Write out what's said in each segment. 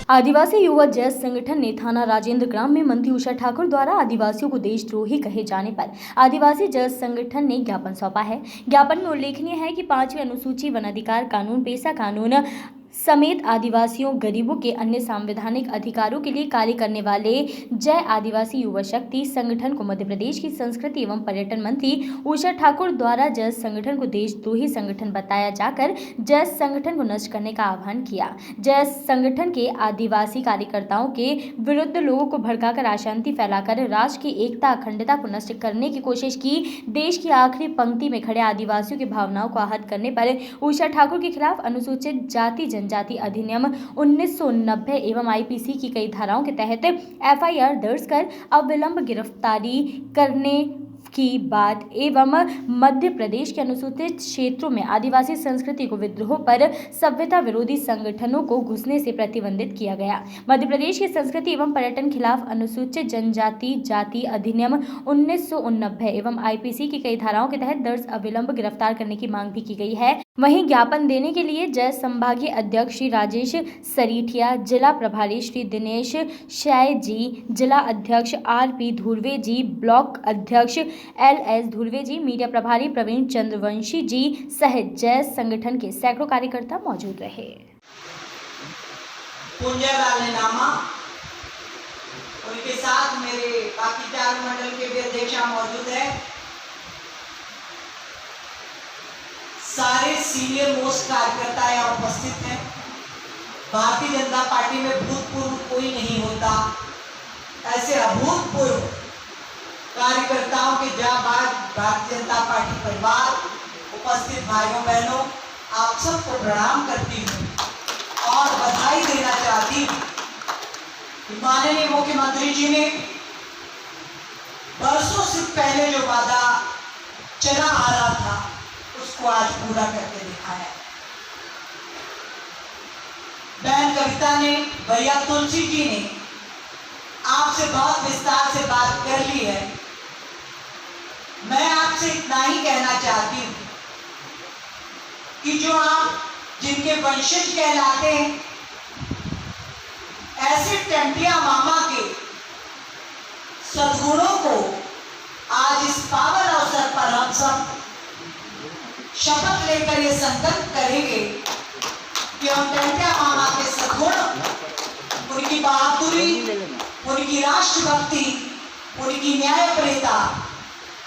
आदिवासी युवा जैस संगठन ने थाना राजेंद्र ग्राम में मंत्री उषा ठाकुर द्वारा आदिवासियों को देशद्रोही कहे जाने पर आदिवासी जैस संगठन ने ज्ञापन सौंपा है। ज्ञापन में उल्लेखनीय है कि 5वीं अनुसूची वन अधिकार कानून, पेशा कानून समेत आदिवासियों, गरीबों के अन्य संवैधानिक अधिकारों के लिए कार्य करने वाले जय आदिवासी युवा शक्ति संगठन को मध्य प्रदेश की संस्कृति एवं पर्यटन मंत्री उषा ठाकुर द्वारा जैस संगठन को देशद्रोही संगठन बताया जाकर जैस संगठन को नष्ट करने का आह्वान किया। जैस संगठन के आदिवासी कार्यकर्ताओं के विरुद्ध लोगों को भड़काकर अशांति फैलाकर राष्ट्र की एकता, अखंडता को नष्ट करने की कोशिश की। देश की आखिरी पंक्ति में खड़े आदिवासियों की भावनाओं को आहत करने पर उषा ठाकुर के खिलाफ अनुसूचित जाति जनजाति अधिनियम 1990 एवं आईपीसी की कई धाराओं के तहत एफआईआर दर्ज कर अविलंब गिरफ्तारी करने की बात एवं मध्य प्रदेश के अनुसूचित क्षेत्रों में आदिवासी संस्कृति को विद्रोह पर सभ्यता विरोधी संगठनों को घुसने से प्रतिबंधित किया गया। मध्य प्रदेश की संस्कृति एवं पर्यटन खिलाफ अनुसूचित जनजाति जाति अधिनियम 1990 एवं आईपीसी की कई धाराओं के तहत दर्ज अविलंब गिरफ्तार करने की मांग भी की गई है। वहीं ज्ञापन देने के लिए जय संभागीय अध्यक्ष श्री राजेश सरीठिया, जिला प्रभारी श्री दिनेश शाय जी, जिला अध्यक्ष आरपी धुर्वे जी, ब्लॉक अध्यक्ष एलएस धुर्वे जी, मीडिया प्रभारी प्रवीण चंद्रवंशी जी सहित जय संगठन के सैकड़ों कार्यकर्ता मौजूद रहे। उनके साथ मेरे बाकी 4 मंडल के भी अध्यक्ष मौजूद है। सारे सीनियर मोस्ट कार्यकर्ता यहाँ उपस्थित हैं। भारतीय जनता पार्टी में भूतपूर्व कोई नहीं होता, ऐसे अभूतपूर्व कार्यकर्ताओं के जाबाज भारतीय जनता पार्टी परिवार, उपस्थित भाइयों बहनों, आप सबको प्रणाम करती हूँ और बधाई देना चाहती हूँ। माननीय मुख्यमंत्री जी ने बरसों से पहले जो वादा चला आ रहा था उसको आज पूरा करके दिखाया। बहन कविता ने, भैया तुलसी जी ने आपसे बहुत विस्तार से बात कर ली है। मैं आपसे इतना ही कहना चाहती हूं कि जो आप जिनके वंशज कहलाते हैं, ऐसे टंटिया मामा के सद्गुणों को आज इस पावन अवसर पर हम सब शपथ लेकर ये संकल्प करेंगे कि हम टंटिया मामा के सद्गुण, उनकी बहादुरी, उनकी राष्ट्रभक्ति, उनकी न्यायप्रियता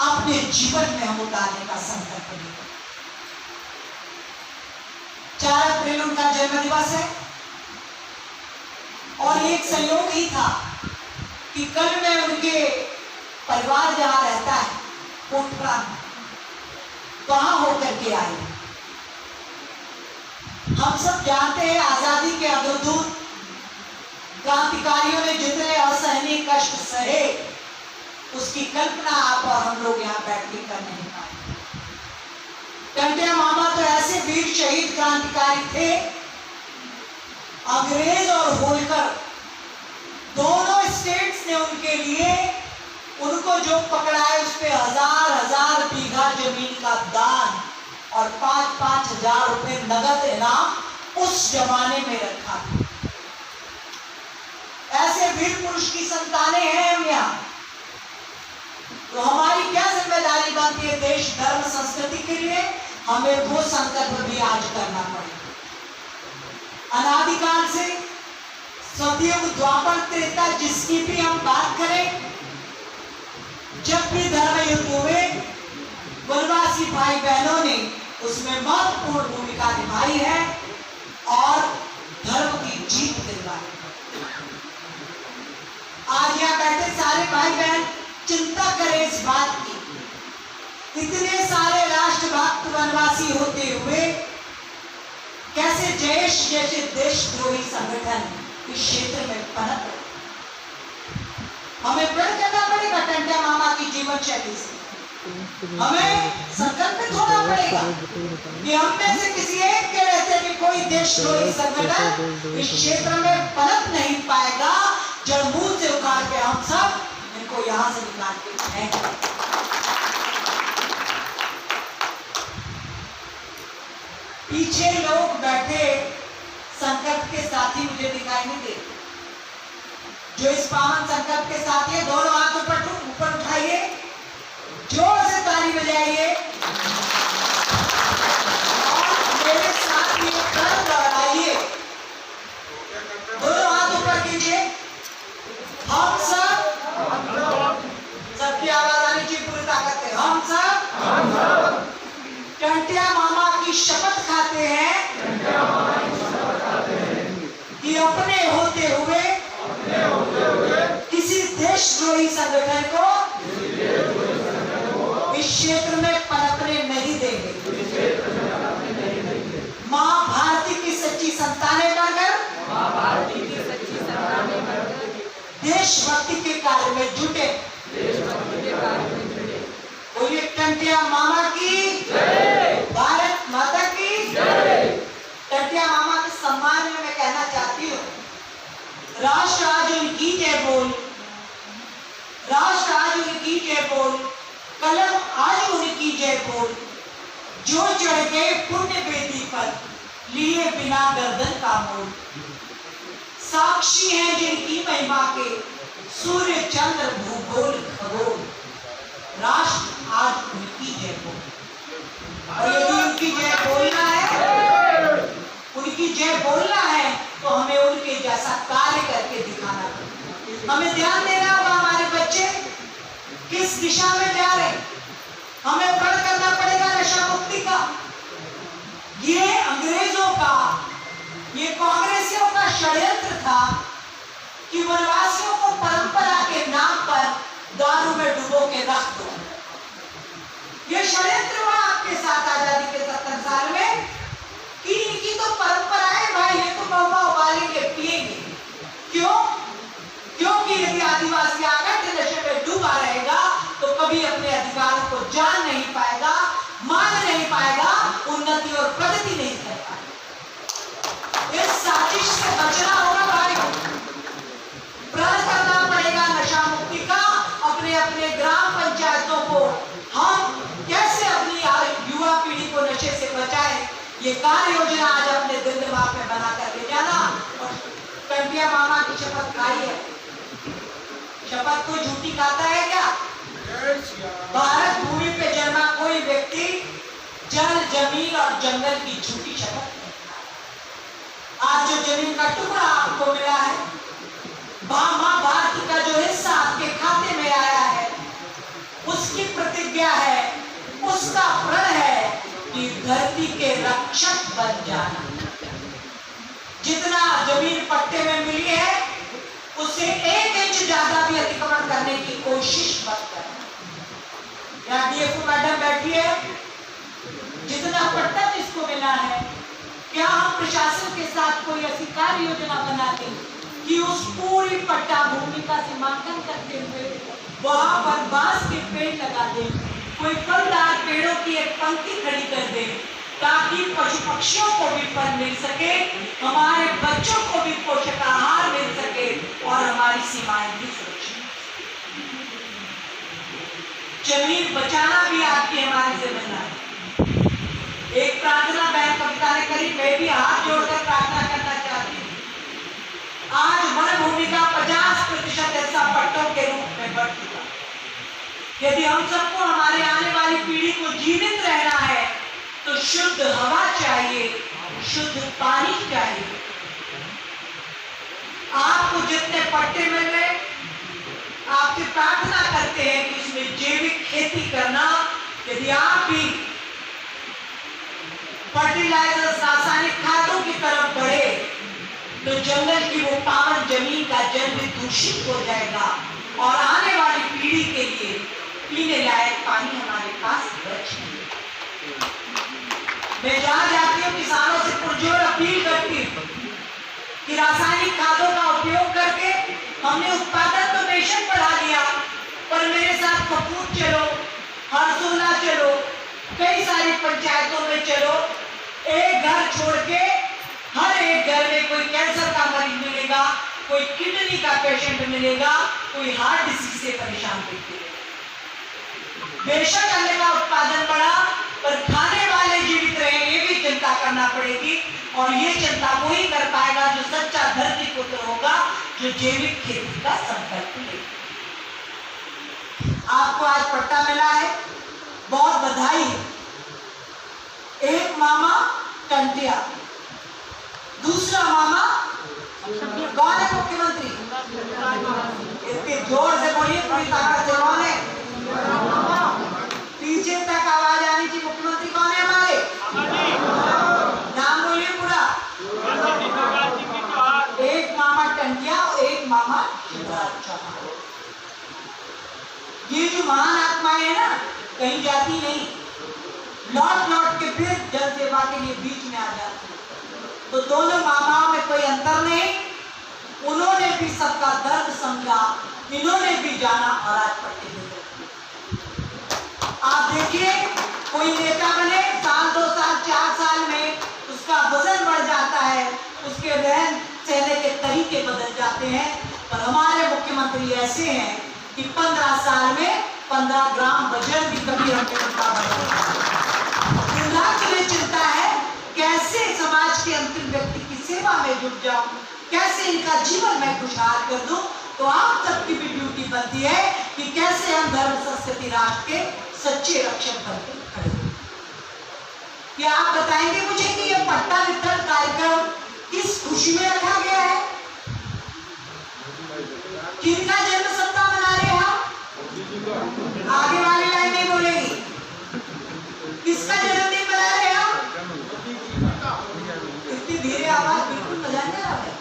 अपने जीवन में हम उतारने का संकल्प लेंगे। 4 अप्रैल उनका जन्म दिवस है और एक संयोग ही था कि कल मैं उनके परिवार जहां रहता है कोटपुरा में, वहां होकर के आई। हम सब जानते हैं आजादी के अग्रदूत क्रांतिकारियों ने जितने असहनीय कष्ट सहे, उसकी कल्पना आप और हम लोग यहाँ बैठ के कर नहीं पाए। टंटिया मामा तो ऐसे वीर शहीद क्रांतिकारी थे, अंग्रेज और होलकर दोनों स्टेट्स ने उनके लिए, उनको जो पकड़ा है उस पे हजार बीघा जमीन का दान और 5-5 हजार रुपए नगद इनाम उस जमाने में रखा था। ऐसे वीर पुरुष की संतानें हैं हम यहाँ, तो हमारी क्या जिम्मेदारी बनती है देश धर्म संस्कृति के लिए? हमें वो संकल्प भी आज करना पड़ेगा। अनादिकाल से सतयुग द्वापर त्रेता जिसकी भी हम बात करें, जब भी धर्म युद्ध हुए वनवासी भाई बहनों ने उसमें महत्वपूर्ण भूमिका निभाई है और धर्म की जीत दिलवाई। आज यहाँ बैठे सारे भाई बहन चिंता करें इस बात की, इतने सारे राष्ट्रभक्त वनवासी होते हुए कैसे जैश जैसे देशद्रोही संगठन इस क्षेत्र में पनप रहे। हमें प्रण करना पड़ेगा टंटिया मामा की जीवन शैली से, हमें संकल्पित होना पड़ेगा कि हम में से किसी एक के रहते भी कोई देशद्रोही संगठन इस क्षेत्र में पनप नहीं पाएगा। जड़ मूल से उखाड़ के हम सब इनको यहां से निकाल के फेंक। पीछे लोग बैठे संकट के साथी मुझे दिखाई नहीं देते। जो इस पावन संकल्प के साथ है, दोनों हाथ ऊपर उठाइए, जोर से ताली बजाइए और मेरे साथ ये कर दोहराइए। दोनों हाथ ऊपर कीजिए। हम सब, सबकी आवाज आनी चाहिए पूरी ताकत से। हम सब टंटिया मामा की शपथ खाते हैं कि अपने होते हुए किसी देशद्रोही संगठन को इस क्षेत्र में पनपने नहीं देंगे। मां भारती की सच्ची संतानें बनकर देशभक्ति के कार्य में जुटे। बोलिए टंटिया मामा की, भारत माता की। टंटिया मामा के सम्मान में मैं कहना चाहती हूँ, राष्ट्र आज उनकी जय बोल, राष्ट्र आज उनकी जय बोल, कलम आज उनकी जय बोल, जो चढ़ गए पुण्य वेदी पर लिए बिना गर्दन का मोल। साक्षी हैं जिनकी महिमा के सूर्य चंद्र भूगोल खगोल, राष्ट्र आज उनकी जय बोल। और यदि उनकी जय बोलना है, उनकी जय बोलना है, तो हमें उनके जैसा कार्य करके दिखाना पड़ेगा। हमें ध्यान देना होगा हमारे बच्चे किस दिशा में जा रहे हैं। हमें प्रण करना पड़ेगा नशा मुक्ति का। ये अंग्रेजों का, ये कांग्रेसियों का षड्यंत्र था कि वनवासियों को परंपरा के नाम पर दारू में डुबो के रख दो। ये षड्यंत्र हुआ आपके साथ आजादी के 70 साल में कि इनकी तो परंपरा है भाई, ये तो महुआ उबालेंगे पिएंगे। क्यों? क्योंकि यदि आदिवासी आकर नशे में डूबा रहेगा तो कभी अपने अधिकारों को जान नहीं पाएगा, मान नहीं पाएगा, उन्नति और प्रगति नहीं कर पाएगा। इस साजिश से बचना होगा भाई। प्रण करना पड़ेगा नशा मुक्ति का। अपने अपने ग्राम पंचायतों को हम कैसे अपनी युवा पीढ़ी को नशे से बचाएं, ये कार्य योजना आज अपने दिल दिमाग में बना कर ले जाना। और टंटिया मामा की शपथ खाई है। शपथ कोई झूठी खाता है क्या? भारत भूमि पे जन्मा कोई व्यक्ति जल, जमीन और जंगल की झूठी शपथ नहीं खाता। आज जो जमीन का टुकड़ा आपको मिला है, मां भारती का जो हिस्सा आपके खाते में आया है, उसकी प्रतिज्ञा है, उसका प्रण है कि धरती के रक्षक बन जाना। जितना जमीन पट्टे में मिली है उससे 1 इंच ज्यादा भी अतिक्रमण करने की कोशिश मत करना। यहाँ डीएफओ मैडम बैठी है, जितना पट्टा जिसको मिला है, क्या हम प्रशासन के साथ कोई ऐसी कार्य योजना बना दें कि उस पूरी पट्टा भूमि का सीमांकन करते हुए वहां पर बांस के पेड़ लगा दें, कोई फलदार पेड़ों की एक पंक्ति खड़ी कर दे, ताकि पशु पक्षियों को भी फल मिल सके, हमारे बच्चों को भी पोषक आहार मिल सके और हमारी सीमाएं भी सुरक्षित। जमीन बचाना भी आपकी हमारी जिम्मेदारी है। एक प्रार्थना बहन कविता ने करी, मैं भी हाथ जोड़कर प्रार्थना करना चाहती हूँ। आज वन भूमि का 50% हिस्सा पट्टों के रूप में बढ़ चुका। यदि हम सबको हमारे आने वाली पीढ़ी को जीवित रहना है तो शुद्ध हवा चाहिए, शुद्ध पानी चाहिए। आपको जितने पट्टे मिल रहे, आपसे प्रार्थना करते हैं कि उसमें जैविक खेती करना। यदि आप भी फर्टिलाइजर्स, रासायनिक खादों की तरफ बढ़े तो जंगल की वो पावन जमीन का जल भी दूषित हो जाएगा और आने वाली पीढ़ी के लिए पीने लायक पानी हमारे पास बच नहीं। मैं जहां जाती हूँ किसानों से पुरजोर अपील करती हूँ कि रासायनिक खादों का उपयोग करके हमने उत्पादन तो बेशक बढ़ा लिया, पर मेरे साथ कपूर चलो, हरसोला चलो, कई सारी पंचायतों में चलो, एक घर छोड़ के हर एक घर में कोई कैंसर का मरीज मिलेगा, कोई किडनी का पेशेंट मिलेगा, कोई हार्ट डिसीज से परेशान व्यक्ति मिलेगा। बेशक अन्न का उत्पादन बढ़ा, पर खाने वाले जीवित रहे, ये भी चिंता करना पड़ेगी। और ये चिंता वही कर पाएगा जो सच्चा धरती पुत्र होगा, जो जैविक खेती का संकल्प ले। आपको आज पट्टा मिला है, बहुत बधाई है। एक मामा टंटिया, दूसरा मामा कौन है? मुख्यमंत्री। इतने जोर से बोलिए, पूरी ताकत से। कौन है? पीछे तक आवाज आनी चाहिए। मुख्यमंत्री कौन है हमारे? नाम बोलिए पूरा। एक मामा टंटिया और एक मामा शिवराज चौहान। ये जो महान आत्माएं है ना, कहीं जाती नहीं, लौट लौट के फिर जन सेवा के लिए बीच में आ जाती है। तो दोनों मामाओं में कोई अंतर नहीं, उन्होंने भी सबका दर्द समझा, इन्होंने भी जाना और आज पट्टे दे दिए। आप देखिए, कोई नेता बने, साल 2 साल 4 साल में उसका वजन बढ़ जाता है, उसके रहन सहने के तरीके बदल जाते हैं। पर हमारे मुख्यमंत्री ऐसे हैं कि 15 साल में 15 ग्राम वजन भी कभी हमने उनका बदला। चिंता है कैसे समाज के अंतिम व्यक्ति की सेवा में जुट जाऊं, कैसे इनका जीवन मैं खुशहाल कर दूं। तो आप सबकी भी ड्यूटी बनती है कि कैसे हम धर्म संस्कृति राष्ट्र के सच्चे रक्षक बनते खड़े हों। क्या आप बताएंगे मुझे कि यह पट्टा वितरण कार्यक्रम किस खुशी में रखा गया है? किनका जन्म सप्ताह मना रहे हैं हम? आगे वाली लाइन नहीं बोलेगी। किसका जन्मदिन मना रहे हैं हम? इतनी धीरे आवाज बिल्कुल मजा नहीं आ रहा है।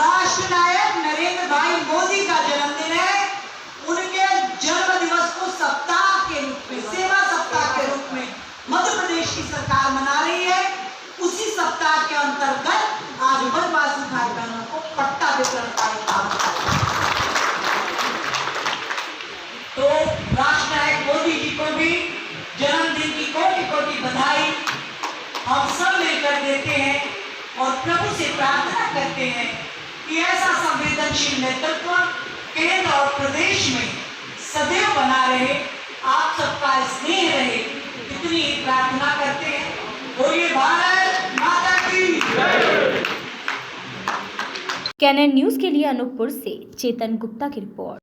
राष्ट्र नायक नरेंद्र भाई मोदी का जन्मदिन है। उनके जन्म दिवस को सप्ताह के रूप में, सेवा सप्ताह के रूप में मध्य प्रदेश की सरकार मना रही है। उसी सप्ताह के अंतर्गत आज वनवासी भाई बहनों को पट्टा वितरण कार्यक्रम। तो राष्ट्र नायक मोदी जी को भी जन्मदिन की कोटि कोटि बधाई हम सब मिलकर देते हैं और प्रभु से प्रार्थना करते हैं कि ऐसा संवेदनशील नेतृत्व केंद्र और प्रदेश में सदैव बना रहे, आप सबका स्नेह रहे, इतनी प्रार्थना करते हैं। बोलिए भारत माता की जय। कैनन न्यूज के लिए अनूपपुर से चेतन गुप्ता की रिपोर्ट।